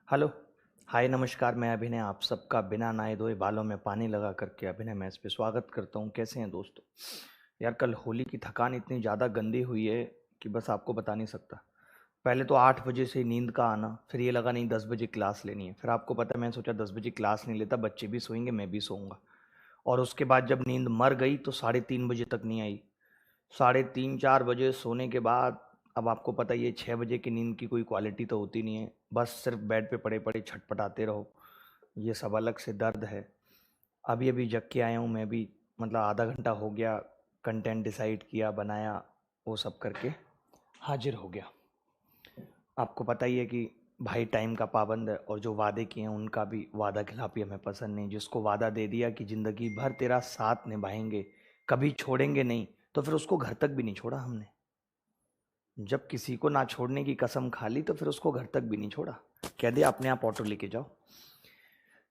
Hello. हाय नमस्कार, मैं अभिनय आप सबका बिना नहाए धोए बालों में पानी लगा करके अभिनय मैच पे स्वागत करता हूँ। कैसे हैं दोस्तों? यार कल होली की थकान इतनी ज़्यादा गंदी हुई है कि बस आपको बता नहीं सकता। पहले तो 8 बजे से नींद का आना, फिर ये लगा नहीं 10 बजे क्लास लेनी है, फिर आपको पता है मैंने सोचा 10 बजे क्लास नहीं लेता, बच्चे भी सोएंगे मैं भी सोऊंगा। और उसके बाद जब नींद मर गई तो 3:30 बजे तक नहीं आई। 3:30 4 बजे सोने के बाद अब आपको पता ही है 6 बजे की नींद की कोई क्वालिटी तो होती नहीं है, बस सिर्फ बेड पे पड़े पड़े छटपटाते रहो। ये सब अलग से दर्द है। अभी अभी जग के आया हूँ मैं भी, मतलब आधा घंटा हो गया। कंटेंट डिसाइड किया, बनाया, वो सब करके हाजिर हो गया। आपको पता ही है कि भाई टाइम का पाबंद है, और जो वादे किए हैं उनका भी वादा खिलाफी हमें पसंद नहीं। जिसको वादा दे दिया कि ज़िंदगी भर तेरा साथ निभाएंगे, कभी छोड़ेंगे नहीं, तो फिर उसको घर तक भी नहीं छोड़ा हमने। जब किसी को ना छोड़ने की कसम खा ली तो फिर उसको घर तक भी नहीं छोड़ा, कह दिया अपने आप ऑटो लेके जाओ।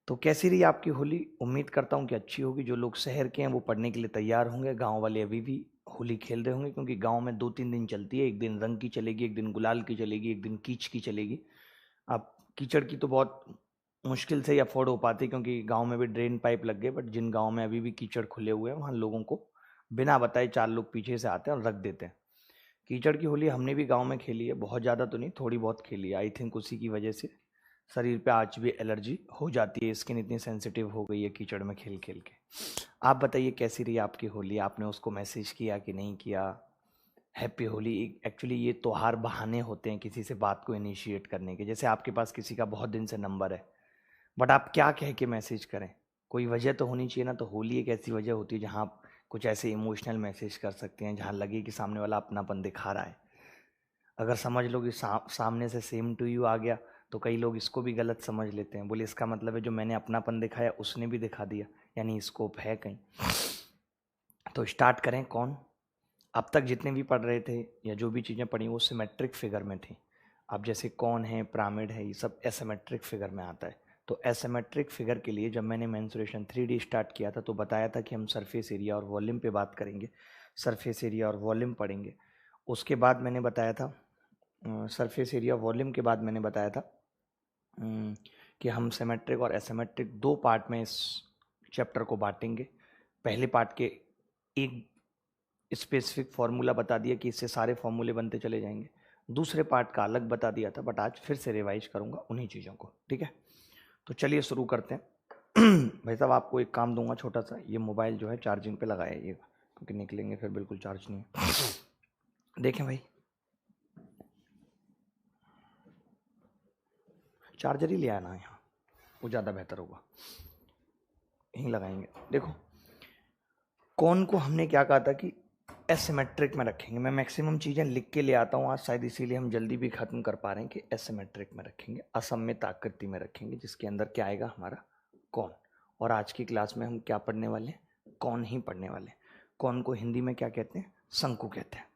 तो कैसी रही आपकी होली? उम्मीद करता हूँ कि अच्छी होगी। जो लोग शहर के हैं वो पढ़ने के लिए तैयार होंगे, गांव वाले अभी भी होली खेल रहे होंगे, क्योंकि गांव में 2 3 दिन चलती है। एक दिन रंग की चलेगी, एक दिन गुलाल की चलेगी, एक दिन कीच की चलेगी। अब कीचड़ की तो बहुत मुश्किल से ही अफोर्ड हो पाती, क्योंकि गांव में भी ड्रेन पाइप लग गए, बट जिन गांव में अभी भी कीचड़ खुले हुए हैं वहाँ लोगों को बिना बताए 4 लोग पीछे से आते हैं और रख देते हैं। कीचड़ की होली हमने भी गांव में खेली है, बहुत ज़्यादा तो नहीं, थोड़ी बहुत खेली है। आई थिंक उसी की वजह से शरीर पे आज भी एलर्जी हो जाती है, स्किन इतनी सेंसिटिव हो गई है कीचड़ में खेल खेल के। आप बताइए कैसी रही आपकी होली? आपने उसको मैसेज किया कि नहीं किया? हैप्पी होली। एक्चुअली ये त्योहार बहाने होते हैं किसी से बात को इनिशिएट करने के। जैसे आपके पास किसी का बहुत दिन से नंबर है, बट आप क्या कह के मैसेज करें? कोई वजह तो होनी चाहिए ना। तो होली एक ऐसी वजह होती है जहाँ आप कुछ ऐसे इमोशनल मैसेज कर सकते हैं, जहाँ लगे कि सामने वाला अपनापन दिखा रहा है। अगर समझ लो कि सामने से सेम टू यू आ गया, तो कई लोग इसको भी गलत समझ लेते हैं, बोले इसका मतलब है जो मैंने अपनापन दिखाया उसने भी दिखा दिया, यानी स्कोप है कहीं। तो स्टार्ट करें कौन? अब तक जितने भी पढ़ रहे थे या जो भी चीज़ें पढ़ी वो सिमेट्रिक फिगर में थी। अब जैसे कौन है, पिरामिड है, ये सब एसिमेट्रिक फिगर में आता है। तो एसिमेट्रिक फिगर के लिए जब मैंने मेंसुरेशन 3D स्टार्ट किया था तो बताया था कि हम सरफेस एरिया और वॉल्यूम पे बात करेंगे, सरफेस एरिया और वॉल्यूम पढ़ेंगे। उसके बाद मैंने बताया था सरफेस एरिया वॉल्यूम के बाद मैंने बताया था कि हम सिमेट्रिक और एसिमेट्रिक 2 पार्ट में इस चैप्टर को बांटेंगे। पहले पार्ट के एक स्पेसिफिक फार्मूला बता दिया कि इससे सारे फार्मूले बनते चले जाएंगे। दूसरे पार्ट का अलग बता दिया था, बट आज फिर से रिवाइज करूंगा उन्हीं चीज़ों को। ठीक है, तो चलिए शुरू करते हैं। भाई साहब आपको एक काम दूंगा छोटा सा, ये मोबाइल जो है चार्जिंग पे लगाइएगा, क्योंकि निकलेंगे फिर बिल्कुल चार्ज नहीं है। देखें भाई, चार्जर ही ले आना यहाँ, वो ज़्यादा बेहतर होगा, यहीं लगाएंगे। देखो, कौन को हमने क्या कहा था कि एसिमेट्रिक में रखेंगे। मैं मैक्सिमम चीज़ें लिख के ले आता हूँ आज, शायद इसीलिए हम जल्दी भी ख़त्म कर पा रहे हैं कि एसिमेट्रिक में रखेंगे, असममित आकृति में रखेंगे, जिसके अंदर क्या आएगा हमारा कौन। और आज की क्लास में हम क्या पढ़ने वाले हैं? कौन ही पढ़ने वाले हैं। कौन को हिंदी में क्या कहते हैं? शंकु कहते हैं।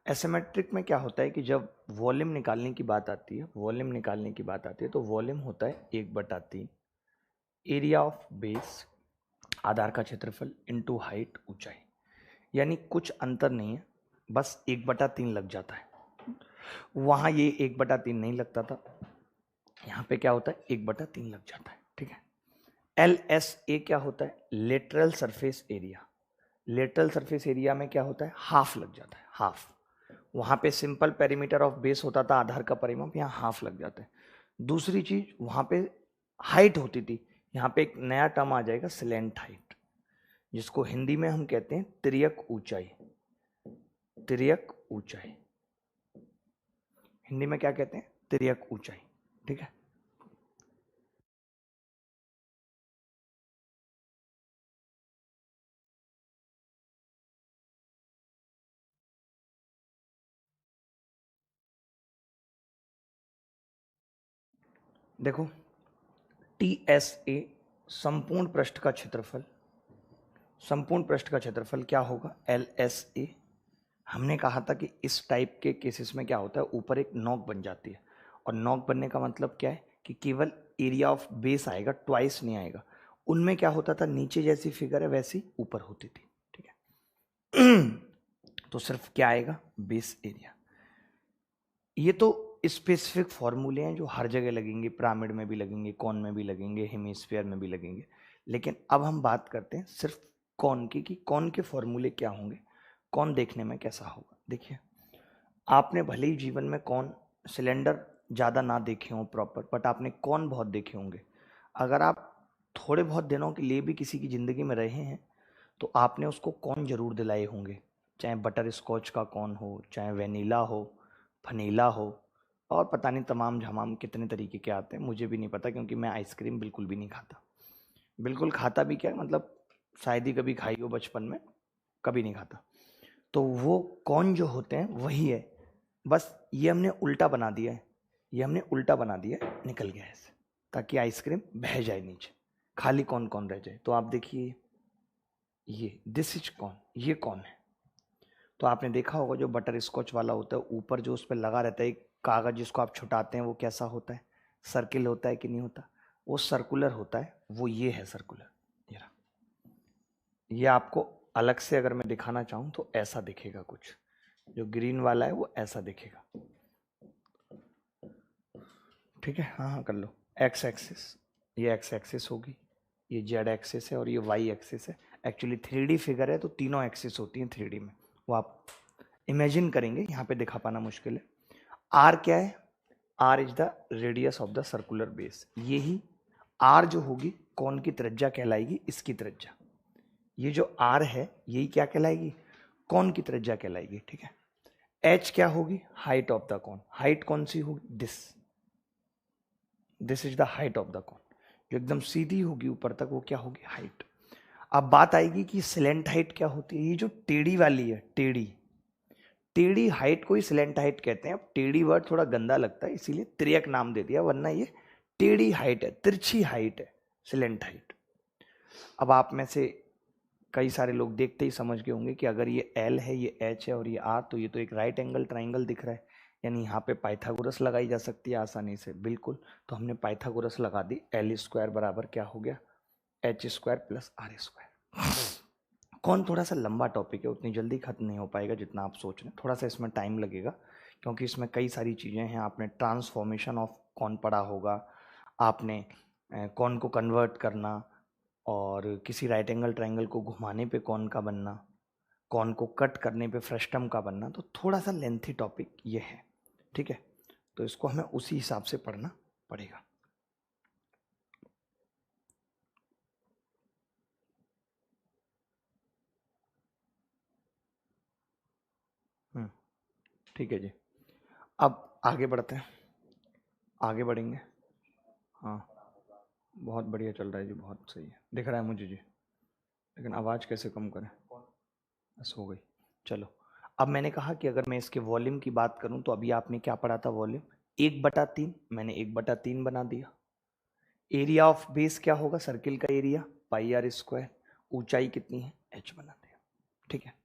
एसिमेट्रिक में क्या होता है कि जब वॉल्यूम निकालने की बात आती है, वॉल्यूम निकालने की बात आती है तो वॉल्यूम होता है 1/3 एरिया ऑफ बेस, आधार का क्षेत्रफल, इनटू हाइट, ऊंचाई। यानी कुछ अंतर नहीं है, बस 1/3 लग जाता है। वहां ये 1/3 नहीं लगता था, यहाँ पे क्या होता है 1/3 लग जाता है। ठीक है। LSA क्या होता है? Lateral surface area. Lateral surface area में क्या होता है? हाफ लग जाता है, हाफ। वहां पे सिंपल पेरीमीटर ऑफ बेस होता था, आधार का परिमाप, यहाँ हाफ लग जाता है। दूसरी चीज, वहां पे हाइट होती थी, यहाँ पे एक नया टर्म आ जाएगा स्लैंट हाइट, जिसको हिंदी में हम कहते हैं तिर्यक ऊंचाई। तिर्यक ऊंचाई हिंदी में क्या कहते हैं? तिर्यक ऊंचाई। ठीक है। देखो, TSA संपूर्ण पृष्ठ का क्षेत्रफल, संपूर्ण पृष्ठ का क्षेत्रफल क्या होगा? LSA। हमने कहा था कि इस टाइप के केसेस में क्या होता है, ऊपर एक नॉक बन जाती है, और नॉक बनने का मतलब क्या है कि केवल एरिया ऑफ बेस आएगा, ट्वाइस नहीं आएगा। उनमें क्या होता था, नीचे जैसी फिगर है वैसी ऊपर होती थी। ठीक है। तो सिर्फ क्या आएगा? Base area. ये तो स्पेसिफिक फॉर्मूले हैं जो हर जगह लगेंगे, पिरामिड में भी लगेंगे, कॉन में भी लगेंगे, हेमिस्फीयर में भी लगेंगे। लेकिन अब हम बात करते हैं सिर्फ कॉन की, कि कॉन के फॉर्मूले क्या होंगे, कॉन देखने में कैसा होगा। देखिए, आपने भले ही जीवन में कॉन सिलेंडर ज़्यादा ना देखे हों प्रॉपर, बट आपने कॉन बहुत देखे होंगे। अगर आप थोड़े बहुत दिनों के लिए भी किसी की ज़िंदगी में रहे हैं तो आपने उसको कॉन जरूर दिलाए होंगे, चाहे बटर स्कॉच का कॉन हो, चाहे वेनीला हो, फनीला हो, और पता नहीं तमाम झमाम कितने तरीके के आते हैं, मुझे भी नहीं पता, क्योंकि मैं आइसक्रीम बिल्कुल भी नहीं खाता। बिल्कुल खाता भी क्या, मतलब शायद ही कभी खाई हो बचपन में, कभी नहीं खाता। तो वो कौन जो होते हैं वही है, बस ये हमने उल्टा बना दिया है, ये हमने उल्टा बना दिया है, निकल गया ऐसे, ताकि आइसक्रीम बह जाए नीचे, खाली कौन कौन रह जाए। तो आप देखिए, ये दिस इज कौन, ये कौन है। तो आपने देखा होगा जो बटर स्कॉच वाला होता है, ऊपर जो उस पर लगा रहता है एक कागज जिसको आप छुटाते हैं, वो कैसा होता है, सर्किल होता है कि नहीं होता, वो सर्कुलर होता है, वो ये है सर्कुलर। ये आपको अलग से अगर मैं दिखाना चाहूँ तो ऐसा दिखेगा, कुछ जो ग्रीन वाला है वो ऐसा दिखेगा, ठीक है। हाँ हाँ कर लो। एक्स एक्सिस, ये एक्स एक्सिस होगी, ये जेड एक्सिस है और ये वाई एक्सिस है। एक्चुअली 3D फिगर है तो तीनों एक्सिस होती हैं 3D में, वो आप इमेजिन करेंगे, यहाँ पे दिखा पाना मुश्किल है। आर क्या है, R is the radius of the circular base, यही आर जो होगी कौन की त्रिज्या कहलाएगी, इसकी त्रिज्या। ये जो आर है यही क्या कहलाएगी, कौन की त्रिज्या कहलाएगी, ठीक है। एच क्या होगी, हाइट ऑफ द कौन, हाइट कौन सी होगी, this is the height of the कौन, जो एकदम सीधी होगी ऊपर तक वो क्या होगी, हाइट। अब बात आएगी कि स्लेंट हाइट क्या होती है, ये जो टेढ़ी वाली है, टेढ़ी टेढ़ी हाइट को ही स्लेंट हाइट कहते हैं। अब टेढ़ी वर्ड थोड़ा गंदा लगता है इसीलिए त्रियक नाम दे दिया, वरना ये टेढ़ी हाइट है, तिरछी हाइट है, स्लेंट हाइट। अब आप में से कई सारे लोग देखते ही समझ गए होंगे कि अगर ये एल है, ये एच है और ये आर, तो ये तो एक राइट एंगल ट्राइंगल दिख रहा है, यानी यहाँ पे पाइथागोरस लगाई जा सकती है आसानी से, बिल्कुल। तो हमने पाइथागोरस लगा दी, एल स्क्वायर बराबर क्या हो गया, H square plus R square. कौन थोड़ा सा लंबा टॉपिक है, उतनी जल्दी खत्म नहीं हो पाएगा जितना आप सोच रहे हैं, थोड़ा सा इसमें टाइम लगेगा, क्योंकि इसमें कई सारी चीज़ें हैं। आपने ट्रांसफॉर्मेशन ऑफ कौन पढ़ा होगा, आपने कौन को कन्वर्ट करना, और किसी राइट एंगल ट्राइंगल को घुमाने पे कौन का बनना, कौन को कट करने पे फ्रस्टम का बनना। तो थोड़ा सा लेंथी टॉपिक ये है, ठीक है। तो इसको हमें उसी हिसाब से पढ़ना पड़ेगा। ठीक है जी, अब आगे बढ़ते हैं, आगे बढ़ेंगे। हाँ बहुत बढ़िया चल रहा है जी, बहुत सही है, दिख रहा है मुझे जी। लेकिन आवाज़ कैसे कम करें, बस हो गई। चलो, अब मैंने कहा कि अगर मैं इसके वॉल्यूम की बात करूं तो अभी आपने क्या पढ़ा था, वॉल्यूम 1/3, मैंने 1/3 बना दिया। एरिया ऑफ बेस क्या होगा, सर्किल का एरिया पाई आर स्क्वायर, ऊंचाई कितनी है, एच बना दिया, ठीक है।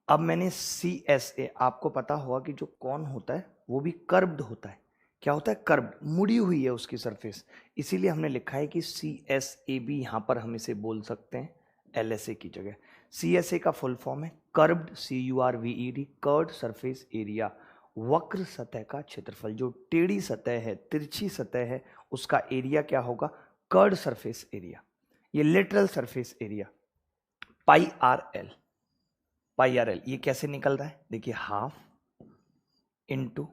अब मैंने सी एस ए, आपको पता होगा कि जो कौन होता है वो भी कर्व्ड होता है, क्या होता है, कर्व्ड, मुड़ी हुई है उसकी सरफेस, इसीलिए हमने लिखा है कि सी एस ए बी, यहां पर हम इसे बोल सकते हैं एल एस ए की जगह। सी एस ए का फुल फॉर्म है curved, CURVED, curved surface area, वक्र सतह का क्षेत्रफल। जो टेढ़ी सतह है, तिरछी सतह है, उसका एरिया क्या होगा, कर्व्ड सरफेस एरिया। ये literal surface area, pi R L, पाई आर एल ये कैसे निकल रहा है, देखिए, half into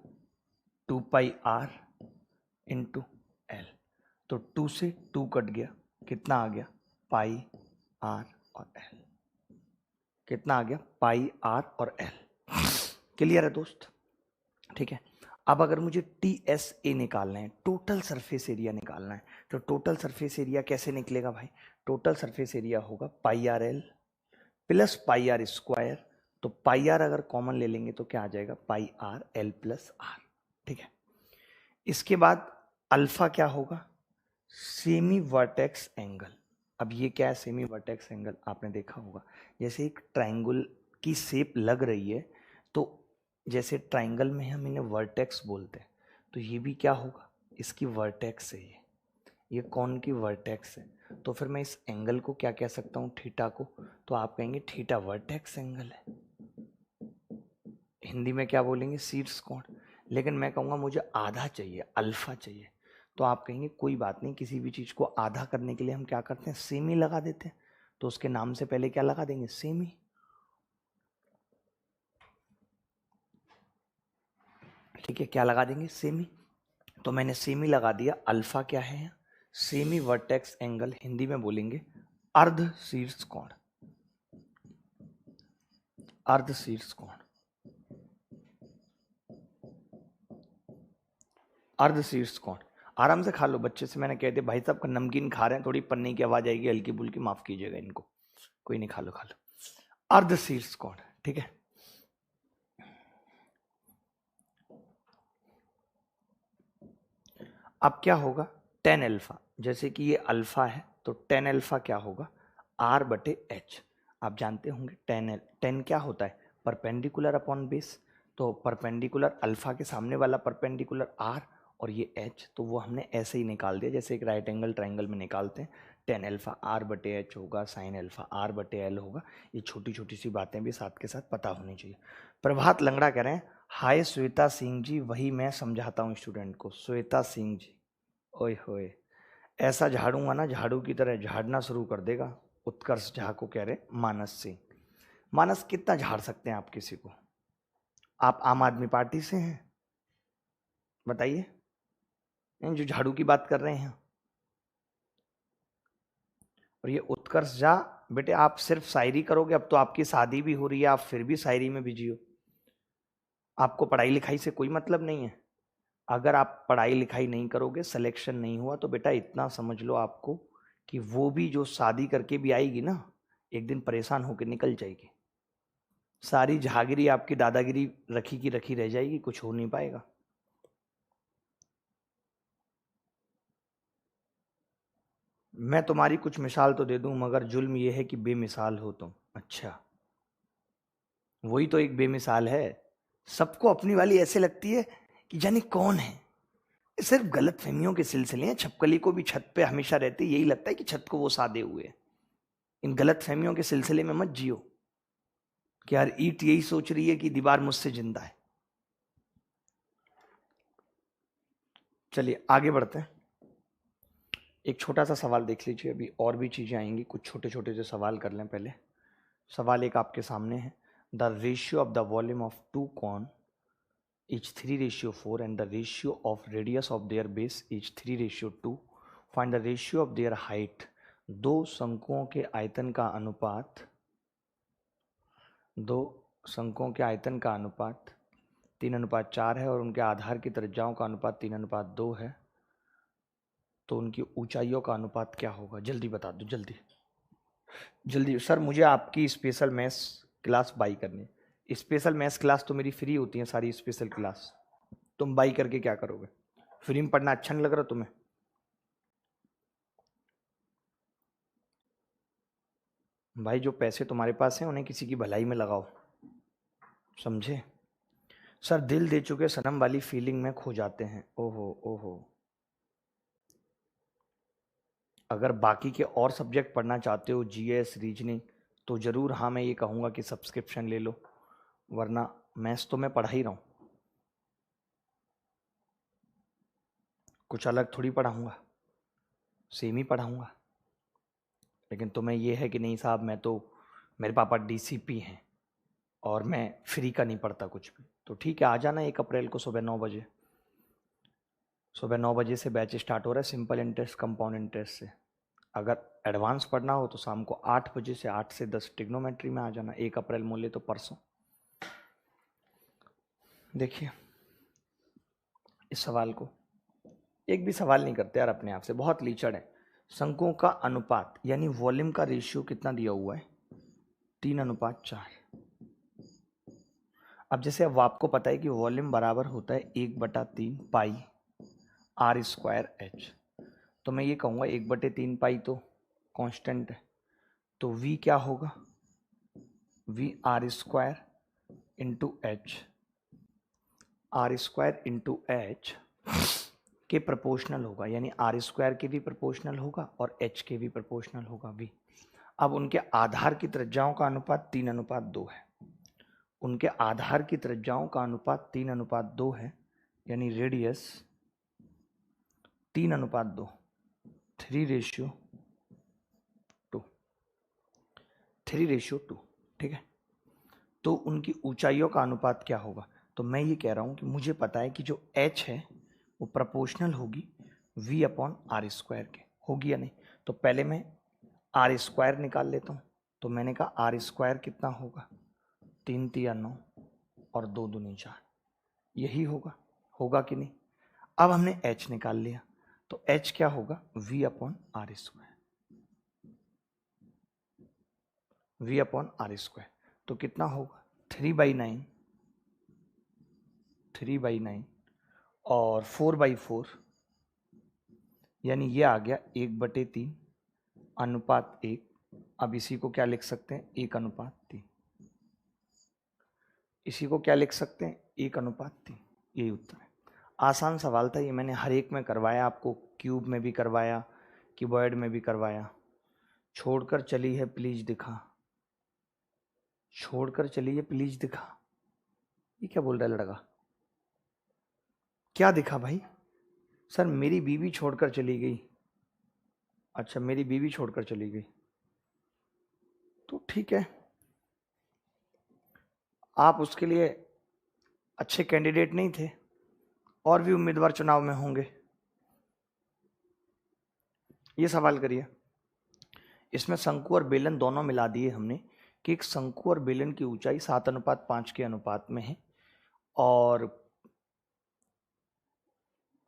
2πr into L, तो 2 से 2 कट गया, कितना आ गया, पाई आर और एल, कितना आ गया, पाई आर और एल। क्लियर है दोस्त, ठीक है। अब अगर मुझे TSA निकालना है, टोटल सरफेस एरिया निकालना है, तो टोटल सरफेस एरिया कैसे निकलेगा भाई, टोटल सरफेस एरिया होगा pi R L plus pi R square, तो पाई आर अगर कॉमन ले लेंगे तो क्या आ जाएगा, पाई आर एल प्लस आर, ठीक है। इसके बाद अल्फा क्या होगा, सेमी वर्टेक्स एंगल। अब ये क्या है, सेमी वर्टेक्स एंगल, आपने देखा होगा जैसे एक ट्राइंगल की शेप लग रही है, तो जैसे ट्राइंगल में हम इन्हें वर्टेक्स बोलते हैं, तो ये भी क्या होगा, इसकी वर्टेक्स है, ये कौन की वर्टेक्स है, तो फिर मैं इस एंगल को क्या कह सकता हूँ, थीटा को, तो आप कहेंगे थीटा वर्टेक्स एंगल है, हिंदी में क्या बोलेंगे, शीर्ष कोण। लेकिन मैं कहूँगा मुझे आधा चाहिए, अल्फा चाहिए। तो आप कहेंगे कोई बात नहीं, किसी भी चीज़ को आधा करने के लिए हम क्या करते हैं, सेमी लगा देते हैं। तो उसके नाम से पहले क्या लगा देंगे, सेमी। ठीक है, क्या लगा देंगे, सेमी। तो मैंने सेमी लगा दिया। अल्फा क्या है, सेमी वर्टेक्स एंगल, हिंदी में बोलेंगे अर्ध शीर्ष कोण। अर्ध शीर्ष कोण, अर्ध शीर्ष कोण। आराम से खा लो, बच्चे से मैंने कह दिया भाई साहब का नमकीन खा रहे हैं, थोड़ी पन्नी की आवाज आएगी हल्की फुल्की, माफ कीजिएगा इनको, कोई नहीं, खा लो खा लो। अर्ध शीर्ष कोण, ठीक है। अब क्या होगा, टेन अल्फा, जैसे कि ये अल्फा है तो टेन अल्फा क्या होगा, आर बटे एच। आप जानते होंगे टेन क्या होता है, परपेंडिकुलर अपॉन बेस। तो परपेंडिकुलर अल्फा के सामने वाला परपेंडिकुलर आर, और ये एच, तो वो हमने ऐसे ही निकाल दिया जैसे एक राइट एंगल ट्राइंगल में निकालते हैं। टेन अल्फा आर बटे एच होगा, साइन अल्फा आर बटे एल होगा। ये छोटी छोटी सी बातें भी साथ के साथ पता होनी चाहिए। प्रभात लंगड़ा कह रहे हैं, हाय श्वेता सिंह जी, वही मैं समझाता हूँ स्टूडेंट को, श्वेता सिंह जी। ओए होए, ऐसा झाड़ूंगा ना, झाड़ू की तरह झाड़ना शुरू कर देगा। उत्कर्ष झा को कह रहे मानस सिंह। मानस कितना झाड़ सकते हैं आप किसी को, आप आम आदमी पार्टी से हैं, बताइए, जो झाड़ू की बात कर रहे हैं। और ये उत्कर्ष झा, बेटे आप सिर्फ शायरी करोगे, अब तो आपकी शादी भी हो रही है, आप फिर भी शायरी में बिजी हो। आपको पढ़ाई लिखाई से कोई मतलब नहीं है। अगर आप पढ़ाई लिखाई नहीं करोगे, सिलेक्शन नहीं हुआ, तो बेटा इतना समझ लो आपको कि वो भी जो शादी करके भी आएगी ना, एक दिन परेशान होकर निकल जाएगी। सारी जहागिरी आपकी दादागिरी रखी की रखी रह जाएगी, कुछ हो नहीं पाएगा। मैं तुम्हारी कुछ मिसाल तो दे दूं, मगर जुल्म यह है कि बेमिसाल हो तुम। अच्छा, वही तो एक बेमिसाल है। सबको अपनी वाली ऐसे लगती है कि जाने कौन है। सिर्फ गलत फहमियों के सिलसिले हैं। छपकली को भी छत पे हमेशा रहती, यही लगता है कि छत को वो सादे हुए हैं। इन गलत फहमियों के सिलसिले में मत जियो कि यार ईंट यही सोच रही है कि दीवार मुझसे जिंदा है। चलिए आगे बढ़ते हैं। एक छोटा सा सवाल देख लीजिए, अभी और भी चीजें आएंगी, कुछ छोटे छोटे से सवाल कर लें पहले। सवाल एक आपके सामने है, the ratio of the volume of two cone is 3:4 and the ratio of radius of their base is 3:2. Find the ratio of their height. दो शंकुओं के आयतन का अनुपात, दो शंकुओं के आयतन का अनुपात 3:4 है, और उनके आधार की त्रिज्याओं का अनुपात 3:2 है। तो उनकी ऊंचाइयों का अनुपात क्या होगा, जल्दी बता दो, जल्दी जल्दी। सर मुझे आपकी स्पेशल मैथ्स क्लास बाई करनी है। स्पेशल मैथ्स क्लास तो मेरी फ्री होती है सारी, स्पेशल क्लास तुम बाई करके क्या करोगे, फ्री में पढ़ना अच्छा नहीं लग रहा तुम्हें। भाई जो पैसे तुम्हारे पास हैं उन्हें किसी की भलाई में लगाओ, समझे। सर दिल दे चुके सनम वाली फीलिंग में खो जाते हैं। ओहो ओहो, अगर बाकी के और सब्जेक्ट पढ़ना चाहते हो, जीएस रीजनिंग, तो जरूर हाँ मैं ये कहूँगा कि सब्सक्रिप्शन ले लो, वरना मैथ्स तो मैं पढ़ा ही रहा हूँ, कुछ अलग थोड़ी पढ़ाऊँगा, सेम ही पढ़ाऊँगा। लेकिन तुम्हें ये है कि नहीं साहब, मैं तो, मेरे पापा डीसीपी हैं और मैं फ्री का नहीं पढ़ता कुछ भी, तो ठीक है आ जाना 1 अप्रैल को सुबह 9 बजे। सुबह 9 बजे से बैच स्टार्ट हो रहा है, सिंपल इंटरेस्ट कंपाउंड इंटरेस्ट से। अगर एडवांस पढ़ना हो तो शाम को 8 बजे से 8 से 10 ट्रिग्नोमेट्री में आ जाना। 1 अप्रैल मोले तो परसों। देखिए इस सवाल को, एक भी सवाल नहीं करते यार अपने आप से, बहुत लीचड़ है। शंकुओं का अनुपात यानी वॉल्यूम का रेशियो कितना दिया हुआ है, 3:4। अब जैसे अब आपको पता है कि वॉल्यूम बराबर होता है 1/3 पाई आर स्क्वायर एच। तो मैं ये कहूँगा 1/3 पाई तो कांस्टेंट है, तो v क्या होगा, v R square into H, R square into H के प्रोपोर्शनल होगा, यानी आर स्क्वायर के भी प्रोपोर्शनल होगा और एच के भी प्रोपोर्शनल होगा v। अब उनके आधार की त्रिज्याओं का अनुपात 3:2 है, उनके आधार की त्रिज्याओं का अनुपात 3:2 है, यानी रेडियस 3:2, 3:2, 3:2, ठीक है। तो उनकी ऊंचाइयों का अनुपात क्या होगा? तो मैं ये कह रहा हूं कि मुझे पता है कि जो h है वो प्रोपोर्शनल होगी v/r² के, होगी या नहीं? तो पहले मैं r² निकाल लेता हूँ। तो मैंने कहा r² कितना होगा? 3 तिया 9 और 2 दूनी 4, यही होगा, होगा कि नहीं? अब हमने h निकाल लिया, तो h क्या होगा? v/r², v/r²। तो कितना होगा? 3/9, 3/9 और 4/4, यानी ये आ गया 1/3 अनुपात 1। अब इसी को क्या लिख सकते हैं? 1:3। इसी को क्या लिख सकते हैं? 1:3। यही उत्तर है। आसान सवाल था ये, मैंने हर एक में करवाया, आपको क्यूब में भी करवाया, क्यूबॉइड में भी करवाया। छोड़कर चली है प्लीज दिखा, छोड़कर चली है प्लीज दिखा, ये क्या बोल रहा है लड़का? क्या दिखा भाई? सर मेरी बीवी छोड़कर चली गई। अच्छा, मेरी बीवी छोड़कर चली गई, तो ठीक है, आप उसके लिए अच्छे कैंडिडेट नहीं थे, और भी उम्मीदवार चुनाव में होंगे। ये सवाल करिए। इसमें शंकु और बेलन दोनों मिला दिए हमने कि एक शंकु और बेलन की ऊंचाई 7:5 के अनुपात में है और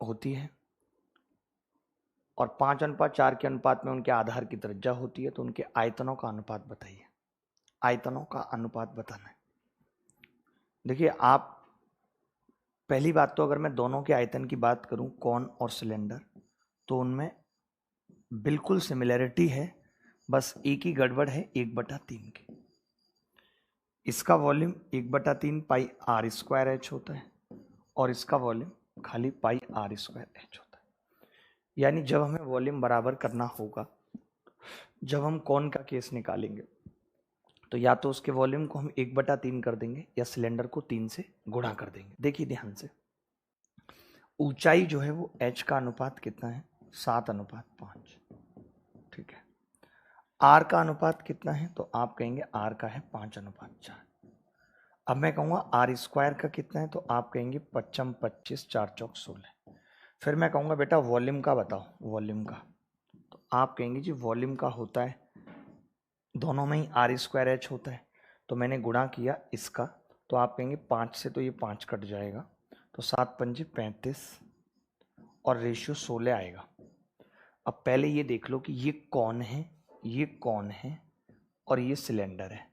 होती है, और 5:4 के अनुपात में उनके आधार की त्रिज्या होती है। तो उनके आयतनों का अनुपात बताइए, आयतनों का अनुपात बताना है। देखिए आप, पहली बात तो अगर मैं दोनों के आयतन की बात करूं, कौन और सिलेंडर, तो उनमें बिल्कुल सिमिलैरिटी है, बस एक ही गड़बड़ है, 1/3 की। इसका वॉल्यूम 1/3 पाई r²h होता है और इसका वॉल्यूम खाली पाई r²h होता है। यानी जब हमें वॉल्यूम बराबर करना होगा, जब हम कौन का केस निकालेंगे, तो या तो उसके वॉल्यूम को हम 1/3 कर देंगे या सिलेंडर को 3 से गुणा कर देंगे। देखिए ध्यान से, ऊंचाई जो है वो h का अनुपात कितना है? 7:5, ठीक है। r का अनुपात कितना है? तो आप कहेंगे r का है 5:4। अब मैं कहूँगा r² का कितना है? तो आप कहेंगे 5 25 4 चौक 16। फिर मैं कहूँगा बेटा वॉल्यूम का बताओ, वॉल्यूम का, तो आप कहेंगे जी वॉल्यूम का होता है, दोनों में ही r²h होता है, तो मैंने गुणा किया इसका, तो आप कहेंगे 5 से तो ये 5 कट जाएगा, तो 7 पंजे 35 और रेशियो 16 आएगा। अब पहले ये देख लो कि ये कौन है, ये कौन है और ये सिलेंडर है।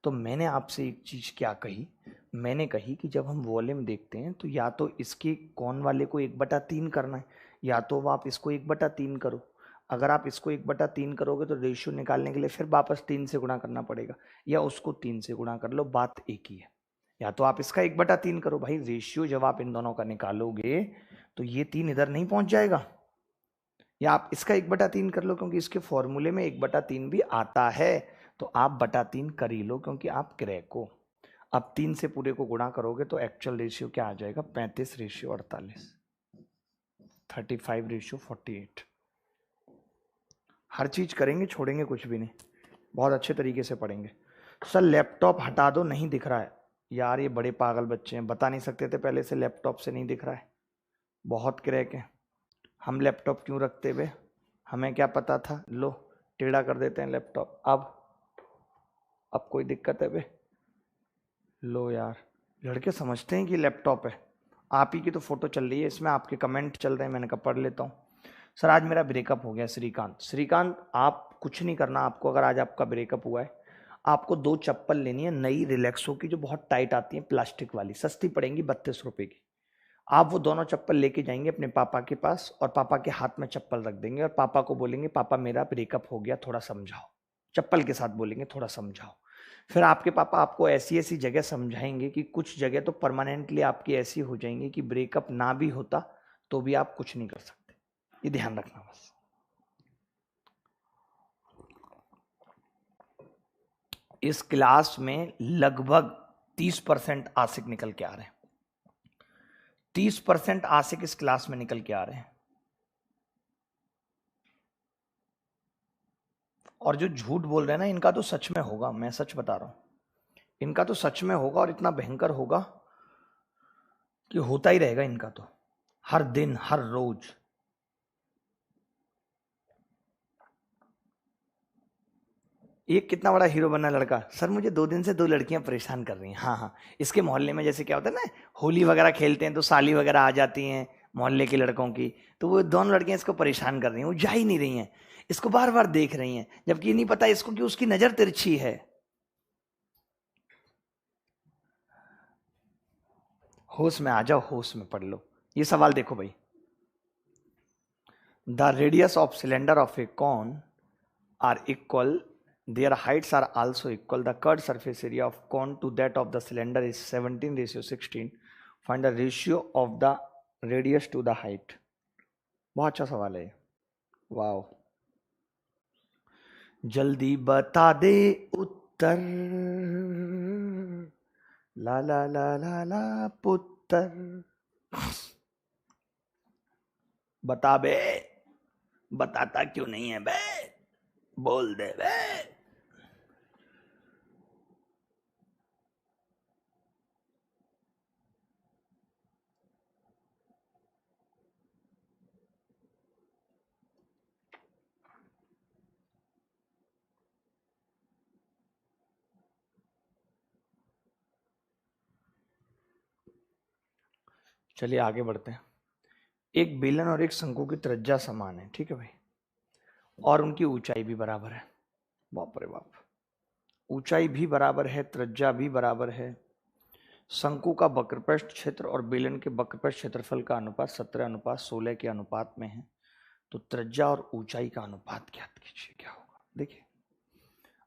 तो मैंने आपसे एक चीज क्या कही, मैंने कही कि जब हम वॉल्यूम देखते हैं तो या तो इसके कौन वाले को 1/3 करना है, या तो आप इसको 1/3 करो। अगर आप इसको 1/3 करोगे तो रेशियो निकालने के लिए फिर वापस 3 से गुणा करना पड़ेगा, या उसको 3 से गुणा कर लो, बात एक ही है। या तो आप इसका 1/3 करो, भाई रेशियो जब आप इन दोनों का निकालोगे तो ये 3 इधर नहीं पहुंच जाएगा, या आप इसका 1/3 कर लो क्योंकि इसके फॉर्मूले में 1/3 भी आता है, तो आप 3 कर ही लो क्योंकि आप क्रैक हो। अब 3 से पूरे को गुणा करोगे तो एक्चुअल रेशियो क्या आ जाएगा? 35:48, 35:48। हर चीज करेंगे, छोड़ेंगे कुछ भी नहीं, बहुत अच्छे तरीके से पढ़ेंगे। सर लैपटॉप हटा दो, नहीं दिख रहा है। यार ये बड़े पागल बच्चे हैं, बता नहीं सकते थे पहले से लैपटॉप से नहीं दिख रहा है, बहुत क्रैक है। हम लैपटॉप क्यों रखते हुए, हमें क्या पता था? लो टेढ़ा कर देते हैं लैपटॉप। अब कोई दिक्कत है बे? लो यार, लड़के समझते हैं कि लैपटॉप है। आप ही की तो फोटो चल रही है इसमें, आपके कमेंट चल रहे हैं, मैंने कहा पढ़ लेता हूँ। सर आज मेरा ब्रेकअप हो गया। श्रीकांत आप कुछ नहीं करना आपको, अगर आज आपका ब्रेकअप हुआ है, आपको 2 चप्पल लेनी है नई रिलैक्सो की, जो बहुत टाइट आती है, प्लास्टिक वाली, सस्ती पड़ेंगी 32 रुपए की। आप वो दोनों चप्पल लेके जाएंगे अपने पापा के पास और पापा के हाथ में चप्पल रख देंगे और पापा को बोलेंगे पापा मेरा ब्रेकअप हो गया, थोड़ा समझाओ। चप्पल के साथ बोलेंगे थोड़ा समझाओ। फिर आपके पापा आपको ऐसी ऐसी जगह समझाएंगे कि कुछ जगह तो परमानेंटली आपकी ऐसी हो जाएंगी कि ब्रेकअप ना भी होता तो भी आप कुछ नहीं कर सकते। ये ध्यान रखना बस। इस क्लास में लगभग 30% आशिक निकल के आ रहे हैं। 30% आशिक इस क्लास में निकल के आ रहे हैं। और जो झूठ बोल रहे हैं ना, इनका तो सच में होगा, मैं सच बता रहा हूं, इनका तो सच में होगा और इतना भयंकर होगा कि होता ही रहेगा इनका तो, हर दिन हर रोज। एक कितना बड़ा हीरो बना लड़का, सर मुझे 2 दिन से 2 लड़कियां परेशान कर रही हैं। हाँ हाँ, इसके मोहल्ले में जैसे क्या होता है ना, होली वगैरह खेलते हैं तो साली वगैरह आ जाती हैं मोहल्ले के लड़कों की, तो वो दोनों लड़कियां इसको परेशान कर रही हैं, वो जा ही नहीं रही हैं, इसको बार बार देख रही हैं, जबकि ये नहीं पता इसको कि उसकी नजर तिरछी है। होश में आ जाओ, होश में पढ़ लो। ये सवाल देखो भाई, the radius of cylinder of a cone are equal, their heights are also equal, the curved surface area of cone to that of the cylinder is 17:16, find the ratio of the radius to the height। बहुत अच्छा सवाल है, wow. जल्दी बता दे उत्तर, ला ला ला ला ला पुत्र, बता बे, बताता क्यों नहीं है बे, बोल दे बे। चलिए आगे बढ़ते हैं। एक बेलन और एक शंकु की त्रिज्या समान है, ठीक है भाई, और उनकी ऊंचाई भी बराबर है। बाप रे बाप, ऊंचाई भी बराबर है, त्रिज्या भी बराबर है। शंकु का वक्रपृष्ठ क्षेत्र और बेलन के वक्रपृष्ठ क्षेत्रफल का अनुपात 17:16 के अनुपात में है, तो त्रिज्या और ऊंचाई का अनुपात ज्ञात कीजिए, क्या होगा। देखिए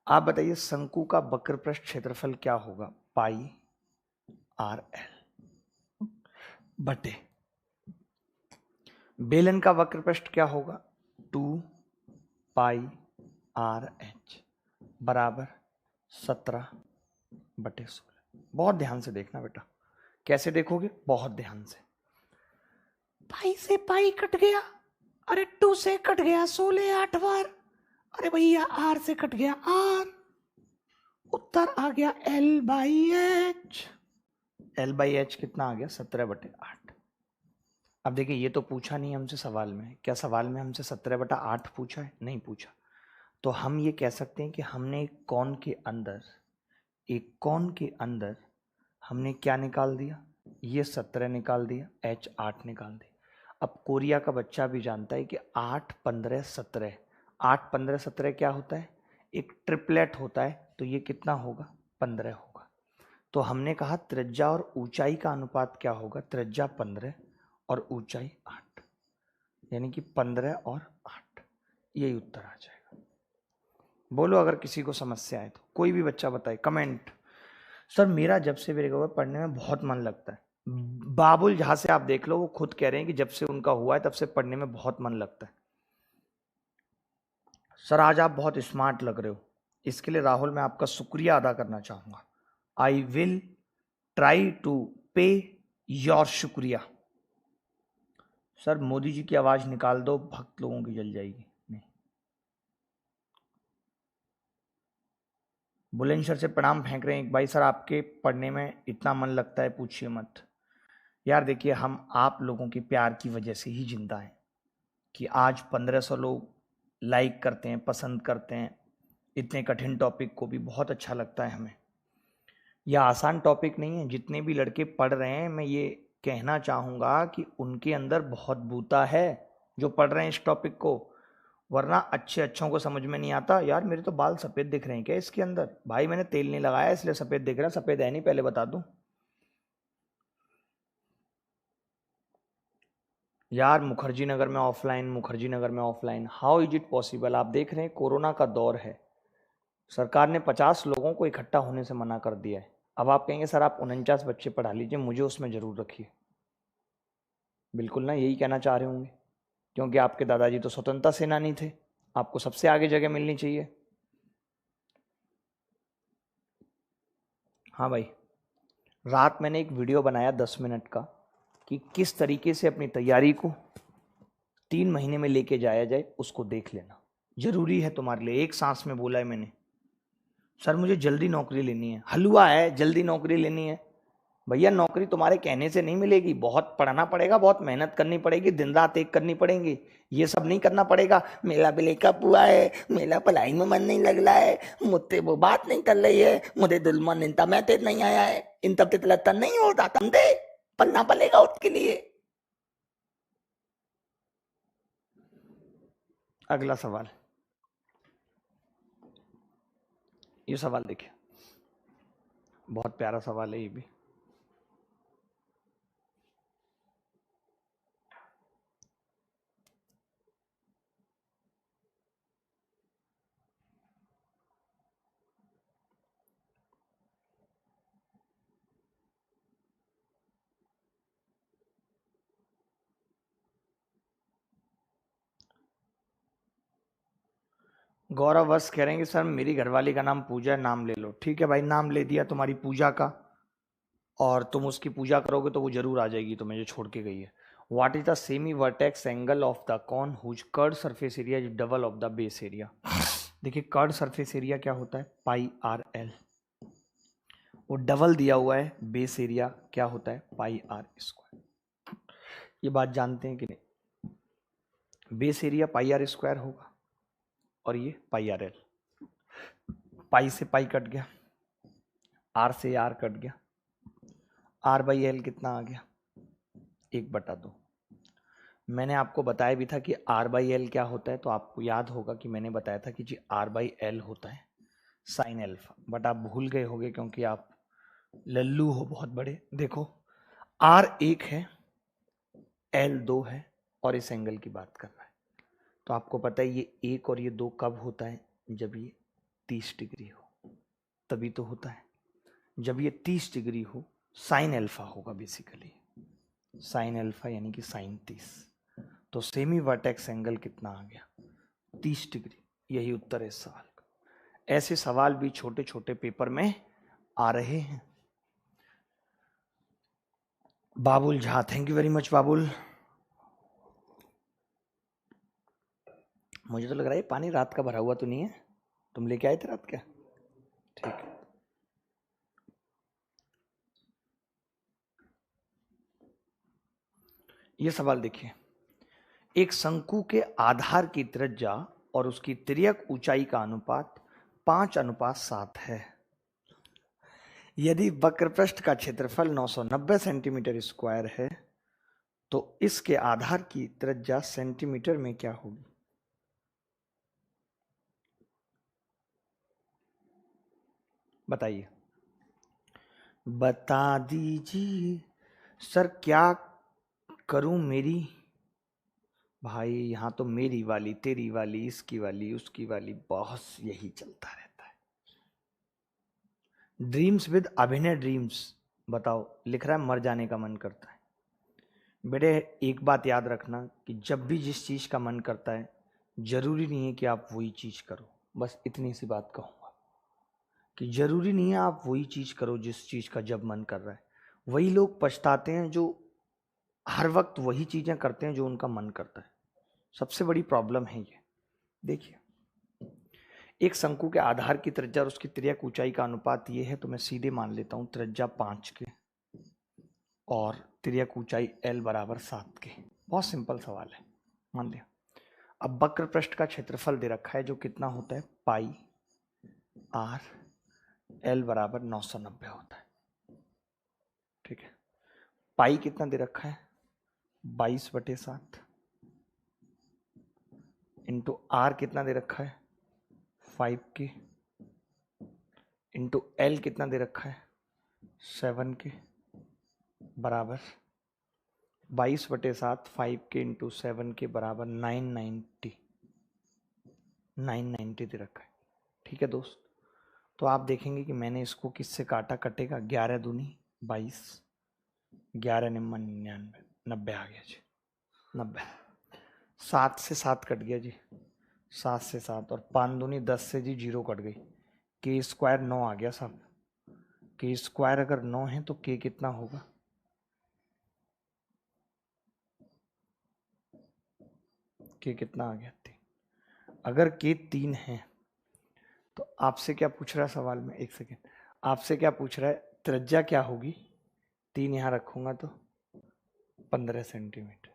आप बताइए, शंकु का वक्रपृष्ठ क्षेत्रफल क्या होगा, पाई आर एल बटे बेलन का वक्रपृष्ठ क्या होगा, 2 पाई आर एच बराबर 17/16। बहुत ध्यान से देखना बेटा, कैसे देखोगे, बहुत ध्यान से। पाई से पाई कट गया, अरे 2 से कट गया 16 8 बार, अरे भैया आर से कट गया आर, उत्तर आ गया L/H। L/H कितना आ गया, 17/8। अब देखिए, ये तो पूछा नहीं हमसे सवाल में, क्या सवाल में हमसे 17/8 पूछा है, नहीं पूछा। तो हम ये कह सकते हैं कि हमने एक कॉन के अंदर हमने क्या निकाल दिया, ये 17 निकाल दिया, H 8 निकाल दिया। अब कोरिया का बच्चा भी जानता है कि 8 15 17, 8 15 17 क्या होता है, एक ट्रिपलेट होता है, तो ये कितना होगा, 15 होगा। तो हमने कहा त्रिज्या और ऊंचाई का अनुपात क्या होगा, त्रिज्या 15 और ऊंचाई 8, यानी कि 15 और 8, यही उत्तर आ जाएगा। बोलो अगर किसी को समस्या है तो, कोई भी बच्चा बताए कमेंट। सर मेरा जब से मेरे को पढ़ने में बहुत मन लगता है, बाबुल जहां से आप देख लो वो खुद कह रहे हैं कि जब से उनका हुआ है तब से पढ़ने में बहुत मन लगता है। सर आज आप बहुत स्मार्ट लग रहे हो, इसके लिए राहुल मैं आपका शुक्रिया अदा करना चाहूंगा। आई विल ट्राई टू पे योर शुक्रिया। सर मोदी जी की आवाज निकाल दो, भक्त लोगों की जल जाएगी। नहीं, बुलंदशहर से प्रणाम फेंक रहे हैं एक भाई, सर आपके पढ़ने में इतना मन लगता है पूछिए मत। यार देखिए, हम आप लोगों के प्यार की वजह से ही जिंदा हैं कि आज 1500 लोग लाइक करते हैं, पसंद करते हैं। इतने कठिन टॉपिक को भी बहुत अच्छा लगता है हमें। यह आसान टॉपिक नहीं है, जितने भी लड़के पढ़ रहे हैं मैं ये कहना चाहूँगा कि उनके अंदर बहुत बूता है जो पढ़ रहे हैं इस टॉपिक को, वरना अच्छों को समझ में नहीं आता। यार मेरे तो बाल सफ़ेद दिख रहे हैं क्या इसके अंदर, भाई मैंने तेल नहीं लगाया इसलिए सफ़ेद दिख रहा है, सफ़ेद है नहीं, पहले बता दूं। यार मुखर्जी नगर में offline, how is it possible. आप देख रहे हैं कोरोना का दौर है, सरकार ने 50 लोगों को इकट्ठा होने से मना कर दिया है। अब आप कहेंगे सर आप 49 बच्चे पढ़ा लीजिए, मुझे उसमें ज़रूर रखिए। बिल्कुल ना, यही कहना चाह रहे होंगे, क्योंकि आपके दादाजी तो स्वतंत्रता सेनानी थे, आपको सबसे आगे जगह मिलनी चाहिए। हाँ भाई, रात मैंने एक वीडियो बनाया 10 मिनट का कि किस तरीके से अपनी तैयारी को 3 महीने में लेके जाया जाए, उसको देख लेना जरूरी है तुम्हारे लिए। एक सांस में बोला है मैंने, सर मुझे जल्दी नौकरी लेनी है, हलवा है जल्दी नौकरी लेनी है। भैया नौकरी तुम्हारे कहने से नहीं मिलेगी, बहुत पढ़ना पड़ेगा, बहुत मेहनत करनी पड़ेगी, दिन रात एक करनी पड़ेगी। ये सब नहीं करना पड़ेगा, मेरा ब्रेकअप हुआ है, मेरा पढ़ाई में मन नहीं लग रहा है, मुझसे वो बात नहीं कर रही है, मुझे दिल में इंता मैसेज नहीं आया है, इन तब तितलता नहीं होता, तुम दे पढ़ना पड़ेगा उसके लिए। अगला सवाल, ये सवाल देखिए, बहुत प्यारा सवाल है ये भी। गौरव वर्ष कह रहे हैं कि सर मेरी घरवाली का नाम पूजा है, नाम ले लो। ठीक है भाई, नाम ले दिया तुम्हारी पूजा का, और तुम उसकी पूजा करोगे तो वो जरूर आ जाएगी तुम्हें जो छोड़ के गई है। What is the semi vertex angle of the cone whose curved surface area is double of the base area. देखिए कर्ड सरफेस एरिया क्या होता है, पाई आर एल, वो डबल दिया हुआ है, बेस एरिया क्या होता है, पाई आर स्क्वायर। ये बात जानते हैं कि नहीं, base area pi R square होगा और ये पाई आर एल। पाई से पाई कट गया, आर से आर कट गया, आर बाई एल कितना आ गया, 1/2। मैंने आपको बताया भी था कि आर बाई एल क्या होता है, तो आपको याद होगा कि मैंने बताया था कि जी आर बाई एल होता है साइन एल्फा, बट आप भूल गए होंगे क्योंकि आप लल्लू हो बहुत बड़े। देखो आर 1 है, एल 2 है, और इस एंगल की बात कर रहा है, तो आपको पता है ये 1 और ये 2 कब होता है, जब ये 30 डिग्री हो, तभी तो होता है। जब ये 30 डिग्री हो साइन एल्फा होगा, बेसिकली साइन एल्फा यानी कि साइन 30। तो सेमी वर्टेक्स एंगल कितना आ गया, 30 डिग्री। यही उत्तर है इस सवाल का। ऐसे सवाल भी छोटे छोटे पेपर में आ रहे हैं। Babul Jha, thank you very much Babul. मुझे तो लग रहा है पानी रात का भरा हुआ तो नहीं है, तुम लेके आए थे रात क्या? ठीक है, ये सवाल देखिए, एक शंकु के आधार की त्रिज्या और उसकी तिर्यक ऊंचाई का अनुपात 5:7 है। यदि वक्रपृष्ठ का क्षेत्रफल 990 सेंटीमीटर स्क्वायर है तो इसके आधार की त्रिज्या सेंटीमीटर में क्या होगी? बताइए, बता दीजिए सर, क्या करूं मेरी भाई, यहां तो मेरी वाली, तेरी वाली, इसकी वाली, उसकी वाली, बहुत यही चलता रहता है। ड्रीम्स विद अभिनय ड्रीम्स, बताओ, लिख रहा है मर जाने का मन करता है। बेटे एक बात याद रखना कि जब भी जिस चीज का मन करता है जरूरी नहीं है कि आप वही चीज करो। बस इतनी सी बात कहूंगा कि जरूरी नहीं है आप वही चीज करो जिस चीज का जब मन कर रहा है। वही लोग पछताते हैं जो हर वक्त वही चीजें करते हैं जो उनका मन करता है। सबसे बड़ी प्रॉब्लम है ये। देखिए, एक शंकु के आधार की त्रिज्या और उसकी तिर्यक ऊंचाई का अनुपात ये है, तो मैं सीधे मान लेता हूं त्रिज्या 5 के और तिर्यक ऊंचाई l बराबर 7 के। बहुत सिंपल सवाल है, मान लिया। अब वक्र पृष्ठ का क्षेत्रफल दे रखा है जो कितना होता है, पाई आर एल बराबर 990 होता है। ठीक है, पाई कितना दे रखा है, 22/7 इंटू आर कितना दे रखा है, 5 के, इंटू एल कितना दे रखा है, 7 के, बराबर 22/7 5 के इंटू 7 के बराबर 990 दे रखा है। ठीक है दोस्त, तो आप देखेंगे कि मैंने इसको किससे काटा, कटेगा 11 दूनी 22, 11 निम्न 99, 90 आ गया जी, 90। 7 से 7 कट गया जी, 7 से 7, और 5 दूनी 10 से जी 0 कट गई, के स्क्वायर 9 आ गया साहब। के स्क्वायर अगर 9 है तो के कितना होगा, के कितना आ गया 3। अगर के 3 है तो आपसे क्या पूछ रहा है सवाल में, एक सेकेंड, आपसे क्या पूछ रहा है, त्रिज्या क्या होगी, 3 यहां रखूंगा तो 15 सेंटीमीटर,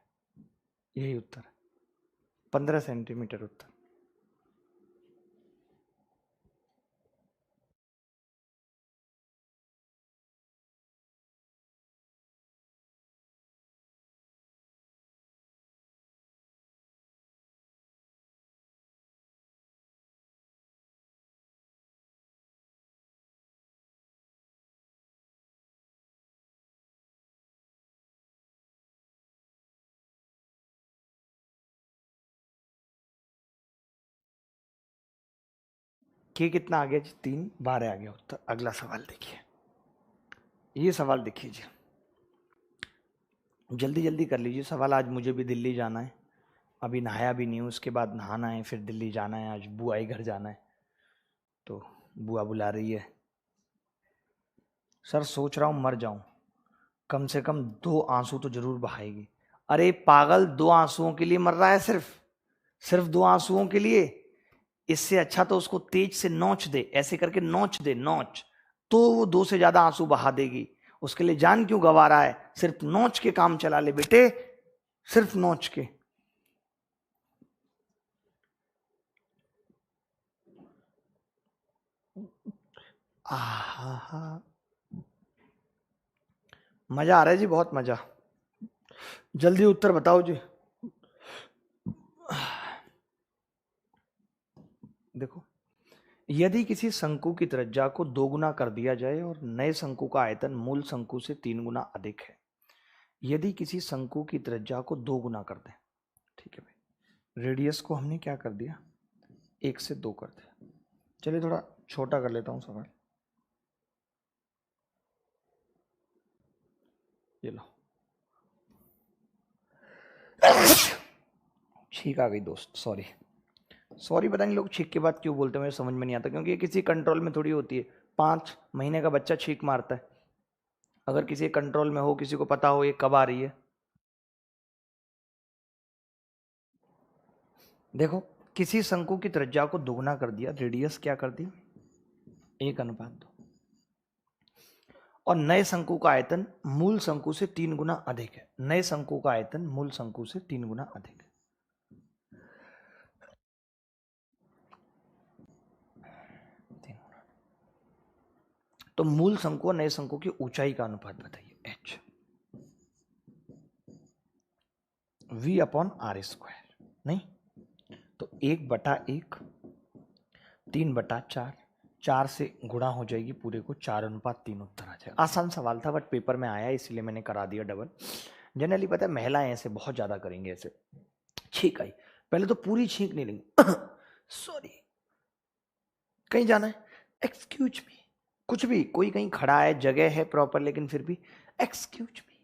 यही उत्तर है, 15 सेंटीमीटर उत्तर। के कितना आ गया जी, 3, 12 आ गया उत्तर। अगला सवाल देखिए, ये सवाल देखिए जी, जल्दी जल्दी कर लीजिए सवाल, आज मुझे भी दिल्ली जाना है, अभी नहाया भी नहीं हूँ, उसके बाद नहाना है, फिर दिल्ली जाना है, आज बुआ के घर जाना है, तो बुआ बुला रही है। सर सोच रहा हूँ मर जाऊं, कम से कम 2 आंसू तो जरूर बहाएगी। अरे पागल, 2 आंसुओं के लिए मर रहा है, सिर्फ 2 आंसुओं के लिए? इससे अच्छा तो उसको तेज से नोच दे, ऐसे करके नोच दे, नोच, तो वो 2 से ज्यादा आंसू बहा देगी। उसके लिए जान क्यों गंवा रहा है, सिर्फ नोच के काम चला ले बेटे, सिर्फ नोच के। आहा, मजा आ रहा है जी, बहुत मजा। जल्दी उत्तर बताओ जी। देखो, यदि किसी शंकु की त्रिज्या को 2 गुना कर दिया जाए और नए शंकु का आयतन मूल शंकु से 3 गुना अधिक है, यदि किसी शंकु की त्रिज्या को 2 गुना कर दें, ठीक है भाई, रेडियस को हमने क्या कर दिया, 1 से 2 कर दिया। चलिए थोड़ा छोटा कर लेता हूं सवाल, ये लो, छींक आ गई दोस्त, सॉरी पता नहीं लोग छींक के बाद क्यों बोलते हैं, मुझे समझ में नहीं आता, क्योंकि ये किसी कंट्रोल में थोड़ी होती है। 5 महीने का बच्चा छींक मारता है, अगर किसी कंट्रोल में हो, किसी को पता हो ये कब आ रही है। देखो, किसी शंकु की त्रिज्या को दोगुना कर दिया, रेडियस क्या कर दिया, 1:2, और नए शंकु का आयतन मूल शंकु से 3 गुना अधिक है, नए शंकु का आयतन मूल शंकु से 3 गुना अधिक है। तो मूल शंकु और नए शंकु की ऊंचाई का अनुपात बताइए, h v/r², नहीं तो 1/1, 3/4, 4 से गुणा हो जाएगी पूरे को, 4:3 उत्तर आ जाएगा। आसान सवाल था, बट पेपर में आया इसलिए मैंने करा दिया डबल। जनरली पता है महिलाएं ऐसे बहुत ज्यादा करेंगे, ऐसे छींक आई, पहले तो पूरी छींक नहीं लेंगे, सॉरी कहीं जाना है, एक्सक्यूज मी, कुछ भी, कोई कहीं खड़ा है, जगह है प्रॉपर, लेकिन फिर भी एक्सक्यूज मी।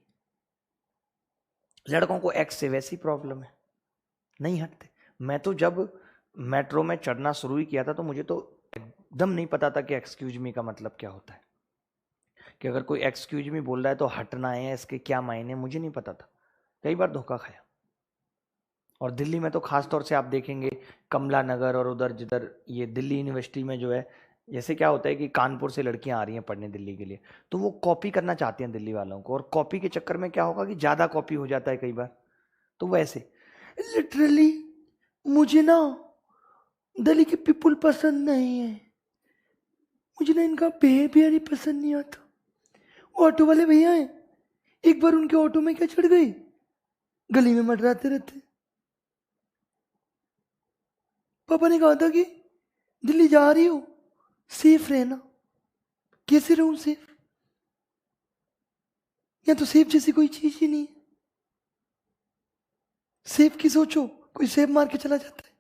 लड़कों को एक्स से वैसी प्रॉब्लम है, नहीं हटते। मैं तो जब मेट्रो में चढ़ना शुरू ही किया था तो मुझे तो एकदम नहीं पता था कि एक्सक्यूज मी का मतलब क्या होता है, कि अगर कोई एक्सक्यूज मी बोल रहा है तो हटना है, इसके क्या मायने, मुझे नहीं पता था, कई बार धोखा खाया। और दिल्ली में तो खास तौर से आप देखेंगे, कमला नगर और उधर जिधर ये दिल्ली यूनिवर्सिटी में जो है, जैसे क्या होता है कि कानपुर से लड़कियां आ रही हैं पढ़ने दिल्ली के लिए, तो वो कॉपी करना चाहती हैं दिल्ली वालों को, और कॉपी के चक्कर में क्या होगा कि ज़्यादा कॉपी हो जाता है कई बार। तो वैसे लिटरली मुझे ना दिल्ली के पीपल पसंद नहीं है, मुझे ना इनका बिहेवियर ही पसंद नहीं आता। वो ऑटो वाले भैया हैं, एक बार उनके ऑटो में क्या चढ़ गई, गली में मंडराते रहते। पापा ने कहा था कि दिल्ली जा रही हो, सेफ रहना। कैसे रहूं सेफ, या तो सेफ जैसी कोई चीज ही नहीं है। सेफ की सोचो, कोई सेफ मार के चला जाता है।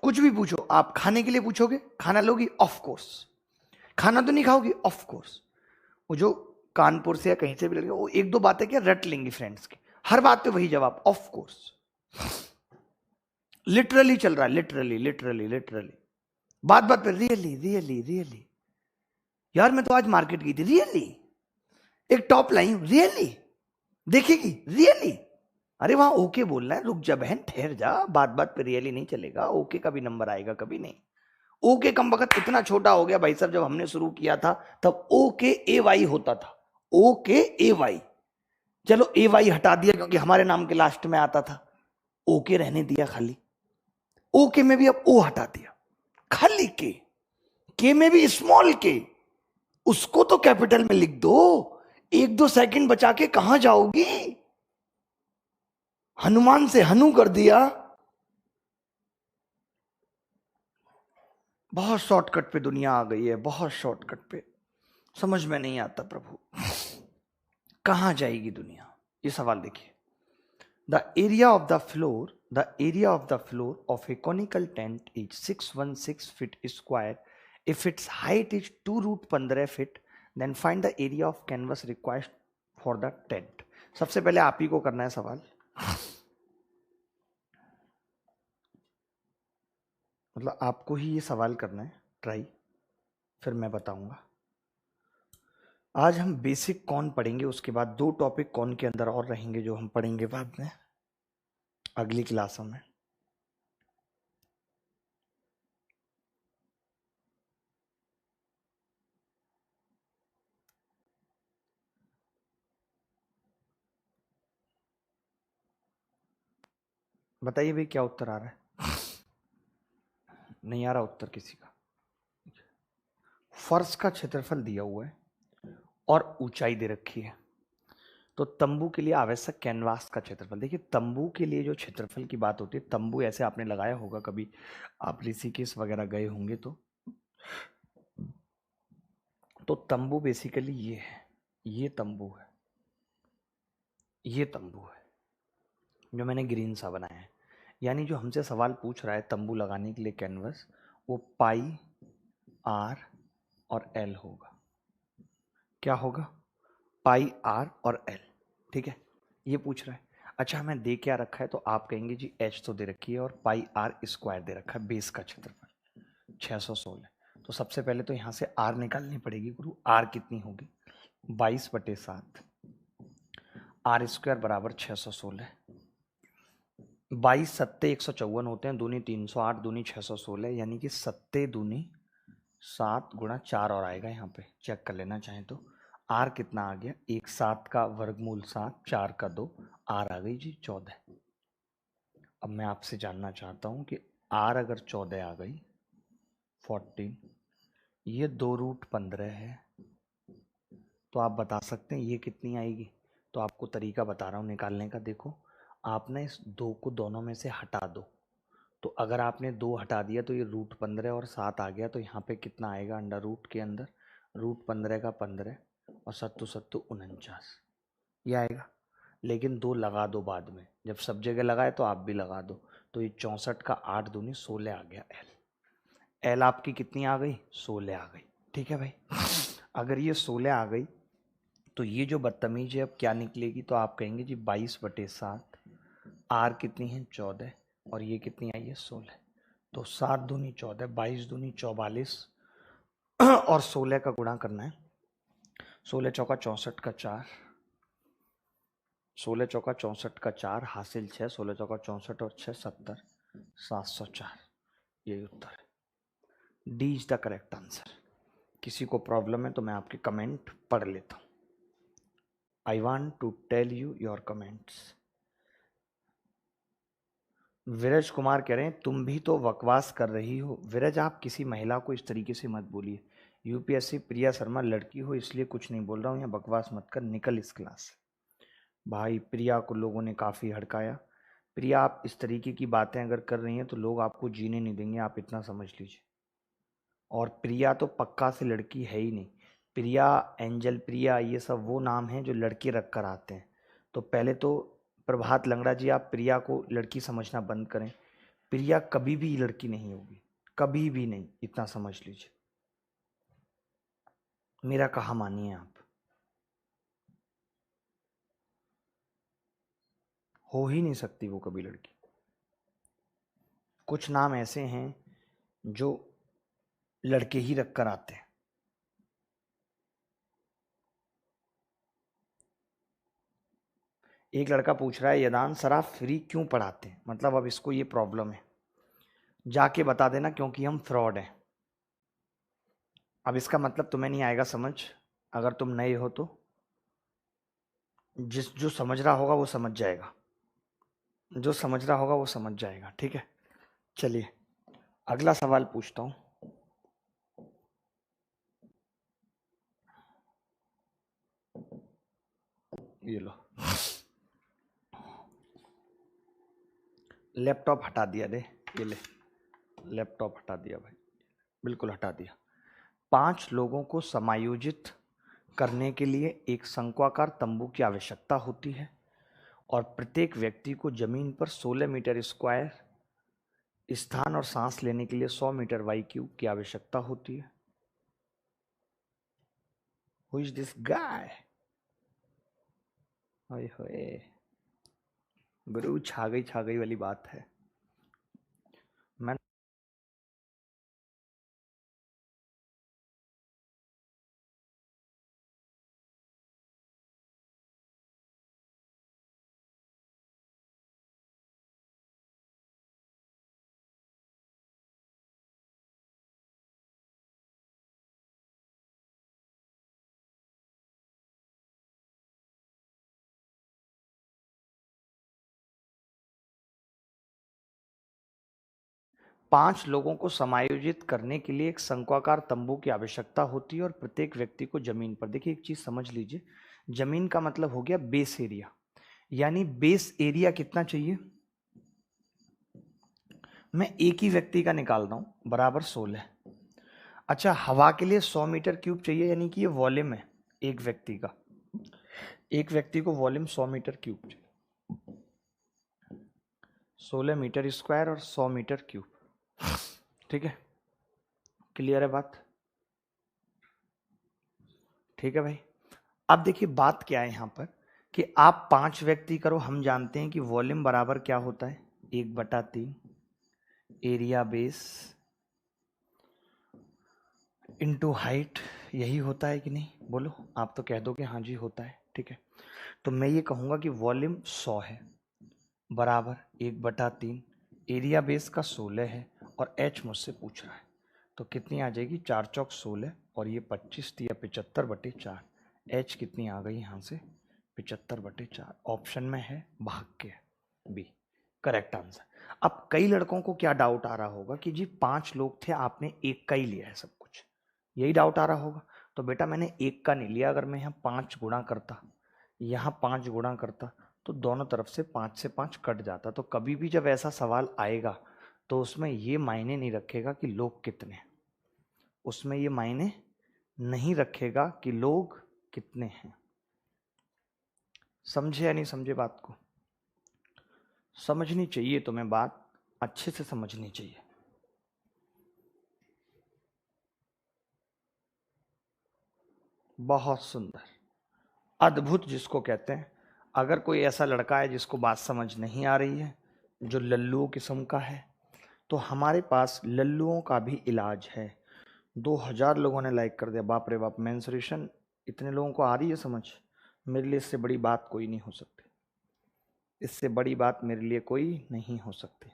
कुछ भी पूछो आप, खाने के लिए पूछोगे, खाना लोगी, ऑफ कोर्स। खाना तो नहीं खाओगी, ऑफ कोर्स। वो जो कानपुर से या कहीं से भी लगे, वो 1-2 बातें क्या रट लेंगी फ्रेंड्स की, हर बात पे वही जवाब, ऑफ कोर्स। लिटरली चल रहा है, लिटरली बात बात पे रियली यार मैं तो आज मार्केट गई थी, रियली एक टॉप लाइन, रियली देखेगी, रियली। अरे वहां ओके बोलना है, रुक जा बहन, ठहर जा, बात बात पे रियली नहीं चलेगा, ओके का भी नंबर आएगा कभी नहीं। ओके कम वक्त इतना छोटा हो गया भाई साहब, जब हमने शुरू किया था तब ओके ए वाई होता था, ओके ए वाई। चलो ए वाई हटा दिया क्योंकि हमारे नाम के लास्ट में आता था, ओके रहने दिया खाली। ओके में भी अब ओ हटा दिया, खाली के में भी स्मॉल के, उसको तो कैपिटल में लिख दो। 1-2 सेकंड बचा के कहां जाओगी? हनुमान से हनु कर दिया। बहुत शॉर्टकट पे दुनिया आ गई है, बहुत शॉर्टकट पे, समझ में नहीं आता प्रभु कहां जाएगी दुनिया। ये सवाल देखिए, the area of the floor of a conical tent is 616 feet square. If its height is 2√15 feet, then find the area of canvas required for the tent. सबसे पहले आप ही को करना है सवाल, मतलब आपको ही ये सवाल करना है, ट्राई, फिर मैं बताऊंगा। आज हम बेसिक कौन पढ़ेंगे, उसके बाद 2 टॉपिक कौन के अंदर और रहेंगे जो हम पढ़ेंगे बाद में अगली क्लासों में। बताइए भाई क्या उत्तर आ रहा है? नहीं आ रहा उत्तर किसी का? फर्श का क्षेत्रफल दिया हुआ है और ऊंचाई दे रखी है, तो तंबू के लिए आवश्यक कैनवास का क्षेत्रफल। देखिए तंबू के लिए जो क्षेत्रफल की बात होती है, तंबू ऐसे आपने लगाया होगा कभी, आप ऋषिकेश वगैरह गए होंगे तो तंबू बेसिकली ये है, ये तंबू है, ये तंबू है जो मैंने ग्रीन सा बनाया है। यानी जो हमसे सवाल पूछ रहा है तंबू लगाने के लिए कैनवस, वो पाई आर और एल होगा। क्या होगा? पाई आर और एल, ठीक है, ये पूछ रहा है। अच्छा हमें दे क्या रखा है, तो आप कहेंगे जी एच तो दे रखी है और पाई आर स्क्वायर दे रखा है, बेस का क्षेत्रफल 616। तो सबसे पहले तो यहाँ से आर निकालनी पड़ेगी गुरु। आर कितनी होगी? 22/7, आर स्क्वायर बराबर 616। 22 सत्ते 154 होते हैं, दूनी 308, दूनी 616, यानी कि सत्ते दूनी 7 गुणा 4 और आएगा, यहाँ पे चेक कर लेना चाहें तो। आर कितना आ गया? 1 7 का वर्गमूल 7, 4 का 2, आर आ गई जी 14। अब मैं आपसे जानना चाहता हूँ कि आर अगर 14 आ गई, 14, ये 2√15 है, तो आप बता सकते हैं ये कितनी आएगी? तो आपको तरीका बता रहा हूँ निकालने का। देखो आप ना इस 2 को दोनों में से हटा दो, तो अगर आपने 2 हटा दिया तो ये √15 और 7 आ गया, तो यहाँ पे कितना आएगा अंडर रूट के अंदर? √15 का 15 और 7 7 49, ये आएगा। लेकिन 2 लगा दो बाद में, जब सब जगह लगाए तो आप भी लगा दो, तो ये 64 का 8 दूनी 16 आ गया एल। एल आपकी कितनी आ गई? 16 आ गई, ठीक है भाई। अगर ये 16 आ गई तो ये जो बदतमीज है अब क्या निकलेगी, तो आप कहेंगे जी 22/7, आर कितनी है? 14, और ये कितनी आई है? 16। तो 7 दूनी 14, 22 दूनी 44 और 16 का गुणा करना है। 16 चौका 64 का 4, 16 चौका 64 का 4 हासिल 6, 16 चौका 64 और 6 70, 704, यही उत्तर है। D is the correct answer. किसी को प्रॉब्लम है तो मैं आपके कमेंट पढ़ लेता हूँ। I want to tell you your comments. Viraj Kumar कह रहे हैं तुम भी तो बकवास कर रही हो। विरज आप किसी महिला को इस तरीके से मत बोलिए। यूपीएससी प्रिया शर्मा लड़की हो इसलिए कुछ नहीं बोल रहा हूँ, या बकवास मत कर, निकल इस क्लास से। भाई प्रिया को लोगों ने काफ़ी हड़काया। प्रिया आप इस तरीके की बातें अगर कर रही हैं तो लोग आपको जीने नहीं देंगे, आप इतना समझ लीजिए। और प्रिया तो पक्का से लड़की है ही नहीं। प्रिया, एंजल प्रिया, ये सब वो नाम हैं जो लड़के रख कर आते हैं। तो पहले तो प्रभात लंगड़ा जी आप प्रिया को लड़की समझना बंद करें। प्रिया कभी भी लड़की नहीं होगी, कभी भी नहीं, इतना समझ लीजिए। मेरा कहा मानिए आप, हो ही नहीं सकती वो कभी लड़की। कुछ नाम ऐसे हैं जो लड़के ही रख कर आते हैं। एक लड़का पूछ रहा है, यदान सर आप फ्री क्यों पढ़ाते हैं? मतलब अब इसको ये प्रॉब्लम है, जाके बता देना क्योंकि हम फ्रॉड हैं। अब इसका मतलब तुम्हें नहीं आएगा समझ, अगर तुम नए हो तो जो समझ रहा होगा वो समझ जाएगा, जो समझ रहा होगा वो समझ जाएगा, ठीक है। चलिए अगला सवाल पूछता हूं। ये लो, लैपटॉप हटा दिया रे, ये ले, लैपटॉप हटा दिया भाई, बिल्कुल हटा दिया। 5 लोगों को समायोजित करने के लिए एक शंक्वाकार तंबू की आवश्यकता होती है और प्रत्येक व्यक्ति को जमीन पर 16 मीटर स्क्वायर स्थान और सांस लेने के लिए 100 मीटर वाई क्यूब की आवश्यकता होती है। Who is this guy? ओए होए, गुरु छा गई वाली बात है। मैं 5 लोगों को समायोजित करने के लिए एक शंक्वाकार तंबू की आवश्यकता होती है और प्रत्येक व्यक्ति को जमीन पर, देखिए एक चीज समझ लीजिए, जमीन का मतलब हो गया बेस एरिया, यानी बेस एरिया कितना चाहिए, मैं एक ही व्यक्ति का निकाल रहा हूं, बराबर 16। अच्छा, हवा के लिए 100 मीटर क्यूब चाहिए, यानी कि ये वॉल्यूम है एक व्यक्ति का, एक व्यक्ति को वॉल्यूम 100 मीटर क्यूब चाहिए, 16 मीटर स्क्वायर और 100 मीटर क्यूब, ठीक है। क्लियर है बात? ठीक है भाई। अब देखिए बात क्या है यहां पर, कि आप 5 व्यक्ति करो, हम जानते हैं कि वॉल्यूम बराबर क्या होता है, 1/3 एरिया बेस इनटू हाइट, यही होता है कि नहीं? बोलो, आप तो कह दो कि हाँ जी होता है, ठीक है। तो मैं ये कहूंगा कि वॉल्यूम 100 है, बराबर 1/3 एरिया बेस का 16 है, और एच मुझसे पूछ रहा है, तो कितनी आ जाएगी, 4 चौक 16 और ये 25 या 75/4, एच कितनी आ गई यहाँ से, 75/4, ऑप्शन में है भाग के, बी करेक्ट आंसर। अब कई लड़कों को क्या डाउट आ रहा होगा कि जी 5 लोग थे, आपने एक का ही लिया है सब कुछ, यही डाउट आ रहा होगा। तो बेटा मैंने एक का नहीं लिया, अगर मैं यहाँ 5 गुणा करता, यहाँ 5 गुणा करता, तो दोनों तरफ से 5 से 5 कट जाता, तो कभी भी जब ऐसा सवाल आएगा तो उसमें ये मायने नहीं रखेगा कि लोग कितने, उसमें ये मायने नहीं रखेगा कि लोग कितने हैं। समझे या नहीं समझे बात को? समझनी चाहिए तुम्हें, बात अच्छे से समझनी चाहिए। बहुत सुंदर, अद्भुत जिसको कहते हैं। अगर कोई ऐसा लड़का है जिसको बात समझ नहीं आ रही है, जो लल्लुओं किस्म का है, तो हमारे पास लल्लुओं का भी इलाज है। 2000 लोगों ने लाइक कर दिया, बाप रे बाप, मेंसुरेशन इतने लोगों को आ रही है समझ, मेरे लिए इससे बड़ी बात कोई नहीं हो सकती, इससे बड़ी बात मेरे लिए कोई नहीं हो सकती।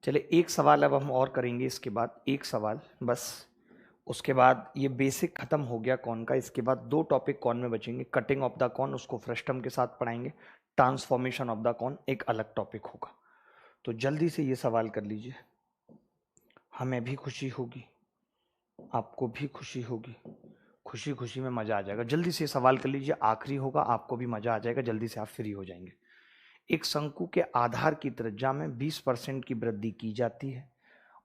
चलिए एक सवाल अब हम और करेंगे, इसके बाद एक सवाल बस, उसके बाद ये बेसिक खत्म हो गया कॉन का। इसके बाद 2 टॉपिक कॉन में बचेंगे, कटिंग ऑफ द कॉन उसको फ्रस्टम के साथ पढ़ाएंगे, ट्रांसफॉर्मेशन ऑफ द कॉन एक अलग टॉपिक होगा। तो जल्दी से ये सवाल कर लीजिए, हमें भी खुशी होगी, आपको भी खुशी होगी, खुशी खुशी में मजा आ जाएगा। जल्दी से सवाल कर लीजिए, आखिरी होगा, आपको भी मजा आ जाएगा, जल्दी से आप फ्री हो जाएंगे। एक शंकु के आधार की त्रिज्या में 20% की वृद्धि की जाती है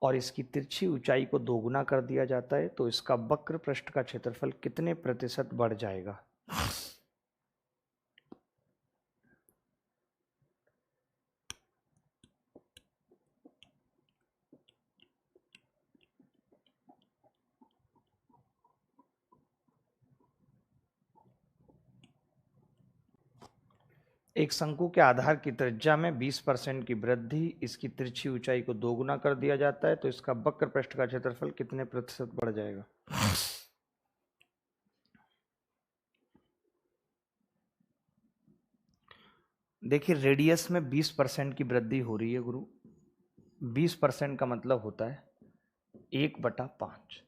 और इसकी तिरछी ऊंचाई को दोगुना कर दिया जाता है, तो इसका वक्र पृष्ठ का क्षेत्रफल कितने प्रतिशत बढ़ जाएगा? एक शंकु के आधार की त्रिज्या में 20% की वृद्धि, इसकी तिरछी ऊंचाई को दोगुना कर दिया जाता है, तो इसका वक्र पृष्ठ का क्षेत्रफल कितने प्रतिशत बढ़ जाएगा? देखिए रेडियस में 20% की वृद्धि हो रही है गुरु। 20% का मतलब होता है 1/5,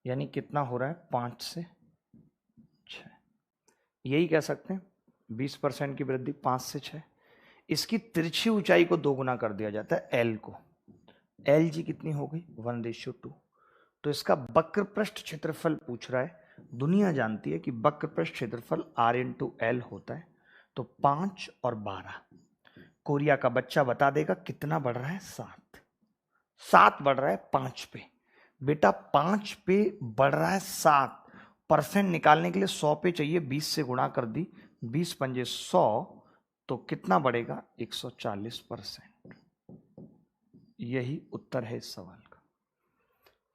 यानी कितना हो रहा है? 5 से 6। यही कह सकते हैं 20% की वृद्धि 5 से 6। इसकी तिरछी ऊंचाई को दोगुना कर दिया जाता है एल को। एल जी कितनी हो गई? 1:2। तो इसका वक्र पृष्ठ क्षेत्रफल पूछ रहा है। दुनिया जानती है कि वक्र पृष्ठ क्षेत्रफल R × L होता है। तो 5 और 12, कोरिया का बच्चा बता देगा कितना बढ़ रहा है? 7। 7 बढ़ रहा है 5 पे। बेटा 5 पे बढ़ रहा है 7। परसेंट निकालने के लिए 100 पे चाहिए, 20 से गुणा कर दी, 20 पंजे 100, तो कितना बढ़ेगा? 140%। यही उत्तर है इस सवाल का।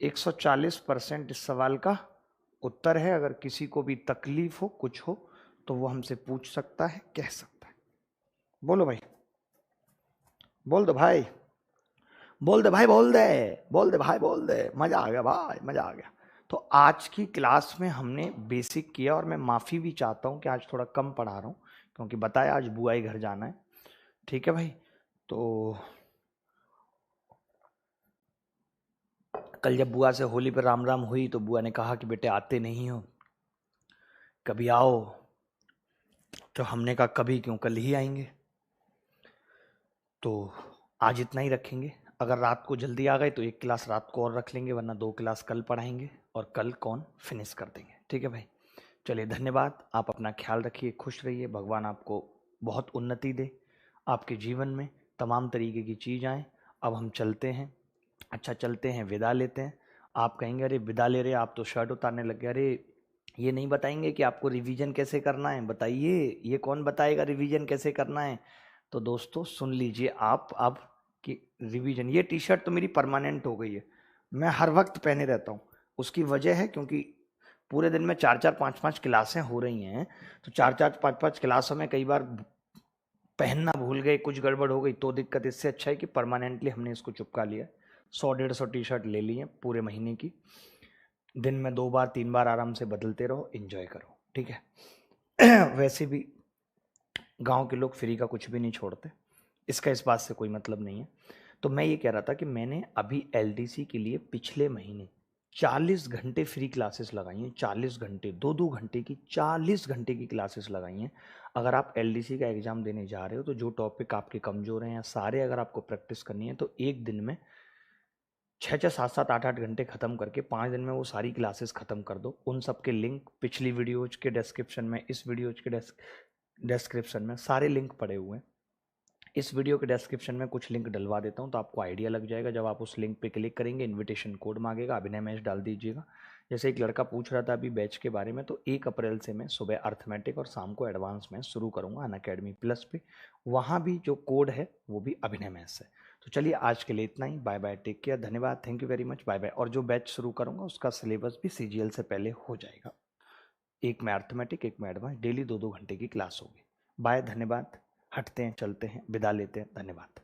140% इस सवाल का उत्तर है। अगर किसी को भी तकलीफ हो, कुछ हो, तो वो हमसे पूछ सकता है, कह सकता है। बोलो भाई, बोल दो भाई, बोल दे भाई, बोल दे, बोल दे भाई, बोल दे। मजा आ गया भाई, मजा आ गया। तो आज की क्लास में हमने बेसिक किया, और मैं माफ़ी भी चाहता हूँ कि आज थोड़ा कम पढ़ा रहा हूँ, क्योंकि बताया आज बुआई घर जाना है। ठीक है भाई। तो कल जब बुआ से होली पर राम राम हुई, तो बुआ ने कहा कि बेटे आते नहीं हो, कभी आओ। तो हमने कहा कभी क्यों, कल ही आएंगे। तो आज इतना ही रखेंगे। अगर रात को जल्दी आ गए तो एक क्लास रात को और रख लेंगे, वरना 2 क्लास कल पढ़ाएंगे, और कल कौन फिनिश कर देंगे। ठीक है भाई, चलिए धन्यवाद। आप अपना ख्याल रखिए, खुश रहिए, भगवान आपको बहुत उन्नति दे, आपके जीवन में तमाम तरीके की चीज़ आए। अब हम चलते हैं। अच्छा चलते हैं, विदा लेते हैं। आप कहेंगे अरे विदा ले रहे, आप तो शर्ट उतारने लग गए। अरे ये नहीं बताएंगे कि आपको रिवीजन कैसे करना है? बताइए, ये कौन बताएगा रिवीजन कैसे करना है? तो दोस्तों सुन लीजिए आप अब कि रिवीजन, ये टी शर्ट तो मेरी परमानेंट हो गई है, मैं हर वक्त पहने रहता हूँ। उसकी वजह है क्योंकि पूरे दिन में 4-4, 5-5 क्लासें हो रही हैं, तो 4-4, 5-5 क्लासों में कई बार पहनना भूल गए, कुछ गड़बड़ हो गई तो दिक्कत। इससे अच्छा है कि परमानेंटली हमने इसको चिपका लिया। 100-150 टी शर्ट ले ली है पूरे महीने की। दिन में 2 बार 3 बार आराम से बदलते रहो, एंजॉय करो। ठीक है। वैसे भी गांव के लोग फ्री का कुछ भी नहीं छोड़ते, इसका इस बात से कोई मतलब नहीं है। तो मैं ये कह रहा था कि मैंने अभी एलडीसी के लिए पिछले महीने 40 घंटे फ्री क्लासेस लगाई हैं। 40 घंटे, 2-2 घंटे की 40 घंटे की क्लासेस लगाई हैं। अगर आप एलडीसी का एग्ज़ाम देने जा रहे हो, तो जो टॉपिक आपके कमज़ोर हैं या सारे अगर आपको प्रैक्टिस करनी है, तो एक दिन में 6-6, 7-7, 8-8 घंटे खत्म करके 5 दिन में वो सारी क्लासेस खत्म कर दो। उन सब के लिंक पिछली वीडियोज के डिस्क्रिप्शन में, इस वीडियोज के डिस्क्रिप्शन में सारे लिंक पड़े हुए हैं। इस वीडियो के डिस्क्रिप्शन में कुछ लिंक डलवा देता हूँ, तो आपको आइडिया लग जाएगा। जब आप उस लिंक पे क्लिक करेंगे, इनविटेशन कोड मांगेगा, अभिनय मैच डाल दीजिएगा। जैसे एक लड़का पूछ रहा था अभी बैच के बारे में, तो 1 अप्रैल से मैं सुबह अर्थमेटिक और शाम को एडवांस मैच शुरू करूँगा अनअकैडमी प्लस पे। वहाँ भी जो कोड है वो भी अभिनय मैच है। तो चलिए आज के लिए इतना ही। बाय बाय, टेक केयर, धन्यवाद, thank you very much, bye bye. और जो बैच शुरू करूँगा उसका सिलेबस भी सीजीएल से पहले हो जाएगा। एक में अर्थमेटिक, एक में एडवांस, डेली 2-2 घंटे की क्लास होगी। बाय, धन्यवाद। हटते हैं, चलते हैं, विदा लेते हैं, धन्यवाद।